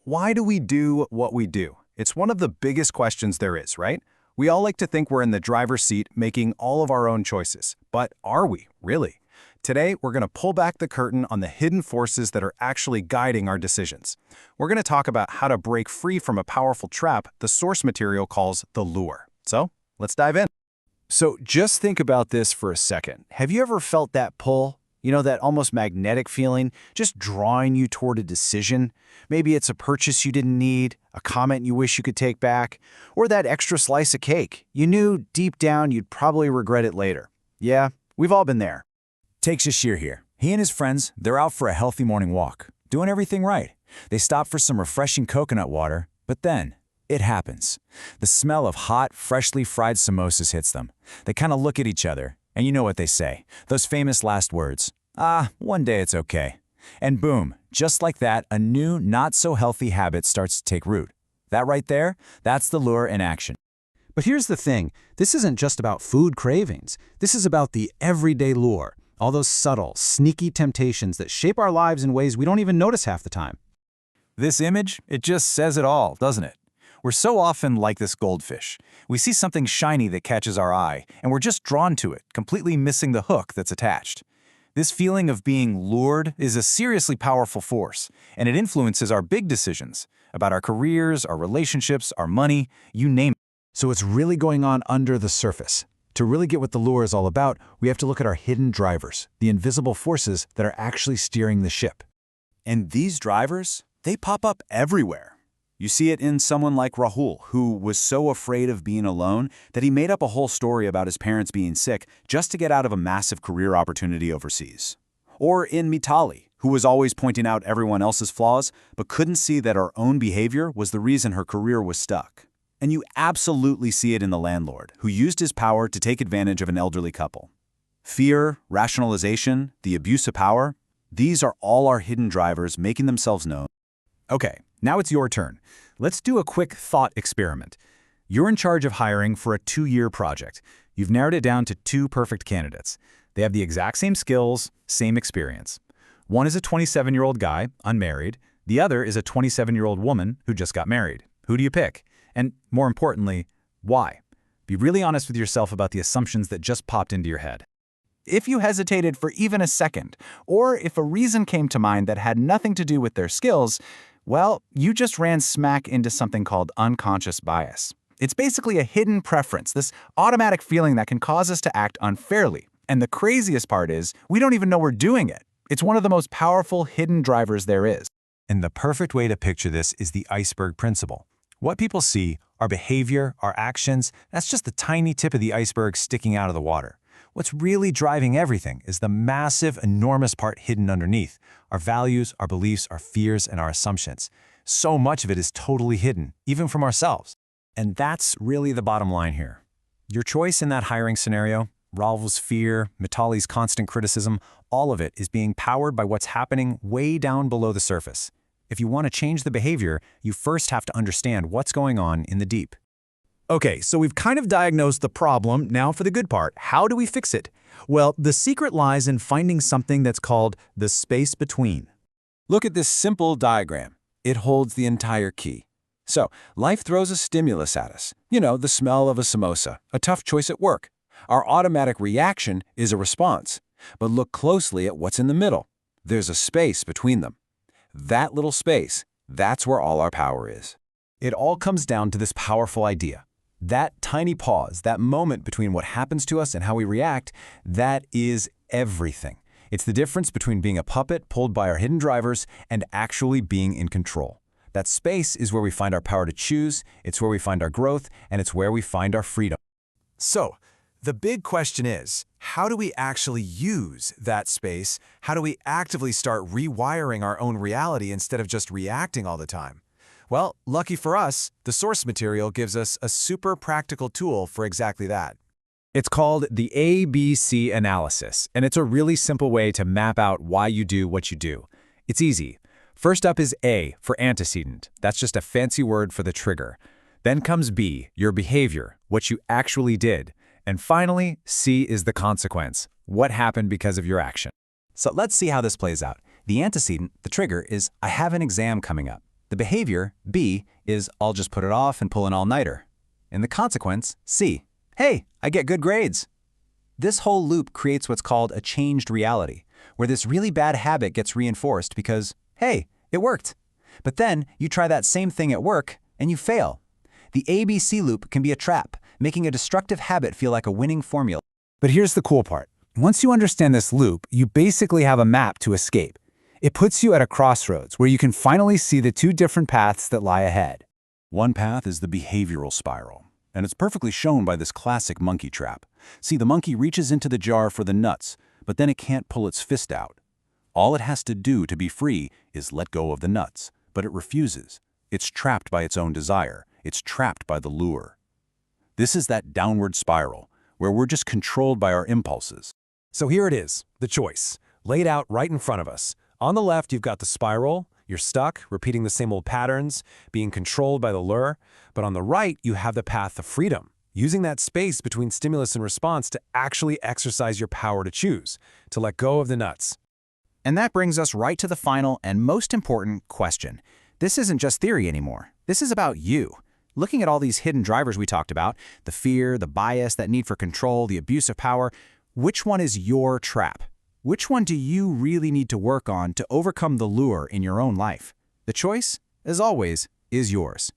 Why do we do what we do? It's one of the biggest questions there is, right? We all like to think we're in the driver's seat making all of our own choices. But are we, really? Today, we're going to pull back the curtain on the hidden forces that are actually guiding our decisions. We're going to talk about how to break free from a powerful trap the source material calls the lure. So, let's dive in. So, just think about this for a second. Have you ever felt that pull? You know, that almost magnetic feeling, just drawing you toward a decision? Maybe it's a purchase you didn't need, a comment you wish you could take back, or that extra slice of cake. You knew deep down you'd probably regret it later. Yeah, we've all been there. Take Shashir here. He and his friends, they're out for a healthy morning walk, doing everything right. They stop for some refreshing coconut water, but then it happens. The smell of hot, freshly fried samosas hits them. They kind of look at each other, and you know what they say, those famous last words, one day it's okay. And boom, just like that, a new, not-so-healthy habit starts to take root. That right there, that's the lure in action. But here's the thing, this isn't just about food cravings. This is about the everyday lure, all those subtle, sneaky temptations that shape our lives in ways we don't even notice half the time. This image, it just says it all, doesn't it? We're so often like this goldfish. We see something shiny that catches our eye, and we're just drawn to it, completely missing the hook that's attached. This feeling of being lured is a seriously powerful force, and it influences our big decisions about our careers, our relationships, our money, you name it. So it's really going on under the surface. To really get what the lure is all about, we have to look at our hidden drivers, the invisible forces that are actually steering the ship. And these drivers, they pop up everywhere. You see it in someone like Rahul, who was so afraid of being alone that he made up a whole story about his parents being sick just to get out of a massive career opportunity overseas. Or in Mitali, who was always pointing out everyone else's flaws, but couldn't see that her own behavior was the reason her career was stuck. And you absolutely see it in the landlord, who used his power to take advantage of an elderly couple. Fear, rationalization, the abuse of power, these are all our hidden drivers making themselves known. Okay, now it's your turn. Let's do a quick thought experiment. You're in charge of hiring for a 2-year project. You've narrowed it down to 2 perfect candidates. They have the exact same skills, same experience. One is a 27-year-old guy, unmarried. The other is a 27-year-old woman who just got married. Who do you pick? And more importantly, why? Be really honest with yourself about the assumptions that just popped into your head. If you hesitated for even a second, or if a reason came to mind that had nothing to do with their skills, well, you just ran smack into something called unconscious bias. It's basically a hidden preference, this automatic feeling that can cause us to act unfairly. And the craziest part is, we don't even know we're doing it. It's one of the most powerful hidden drivers there is. And the perfect way to picture this is the iceberg principle. What people see, our behavior, our actions, that's just the tiny tip of the iceberg sticking out of the water. What's really driving everything is the massive, enormous part hidden underneath. Our values, our beliefs, our fears, and our assumptions. So much of it is totally hidden, even from ourselves. And that's really the bottom line here. Your choice in that hiring scenario, Rahul's fear, Mitali's constant criticism, all of it is being powered by what's happening way down below the surface. If you want to change the behavior, you first have to understand what's going on in the deep. Okay, so we've kind of diagnosed the problem. Now for the good part. How do we fix it? Well, the secret lies in finding something that's called the space between. Look at this simple diagram. It holds the entire key. So, life throws a stimulus at us. You know, the smell of a samosa, a tough choice at work. Our automatic reaction is a response. But look closely at what's in the middle. There's a space between them. That little space, that's where all our power is. It all comes down to this powerful idea. That tiny pause, that moment between what happens to us and how we react, that is everything. It's the difference between being a puppet pulled by our hidden drivers and actually being in control. That space is where we find our power to choose, it's where we find our growth, and it's where we find our freedom. So, the big question is, how do we actually use that space? How do we actively start rewiring our own reality instead of just reacting all the time? Well, lucky for us, the source material gives us a super practical tool for exactly that. It's called the ABC analysis, and it's a really simple way to map out why you do what you do. It's easy. First up is A for antecedent. That's just a fancy word for the trigger. Then comes B, your behavior, what you actually did. And finally, C is the consequence, what happened because of your action. So let's see how this plays out. The antecedent, the trigger, is I have an exam coming up. The behavior, B, is I'll just put it off and pull an all-nighter. And the consequence, C, hey, I get good grades. This whole loop creates what's called a changed reality, where this really bad habit gets reinforced because, hey, it worked. But then you try that same thing at work and you fail. The ABC loop can be a trap, making a destructive habit feel like a winning formula. But here's the cool part. Once you understand this loop, you basically have a map to escape. It puts you at a crossroads where you can finally see the two different paths that lie ahead. One path is the behavioral spiral, and it's perfectly shown by this classic monkey trap. See, the monkey reaches into the jar for the nuts, but then it can't pull its fist out. All it has to do to be free is let go of the nuts, but it refuses. It's trapped by its own desire. It's trapped by the lure. This is that downward spiral, where we're just controlled by our impulses. So here it is, the choice, laid out right in front of us. On the left, you've got the spiral. You're stuck, repeating the same old patterns, being controlled by the lure. But on the right, you have the path of freedom, using that space between stimulus and response to actually exercise your power to choose, to let go of the nuts. And that brings us right to the final and most important question. This isn't just theory anymore. This is about you. Looking at all these hidden drivers we talked about, the fear, the bias, that need for control, the abuse of power, which one is your trap? Which one do you really need to work on to overcome the lure in your own life? The choice, as always, is yours.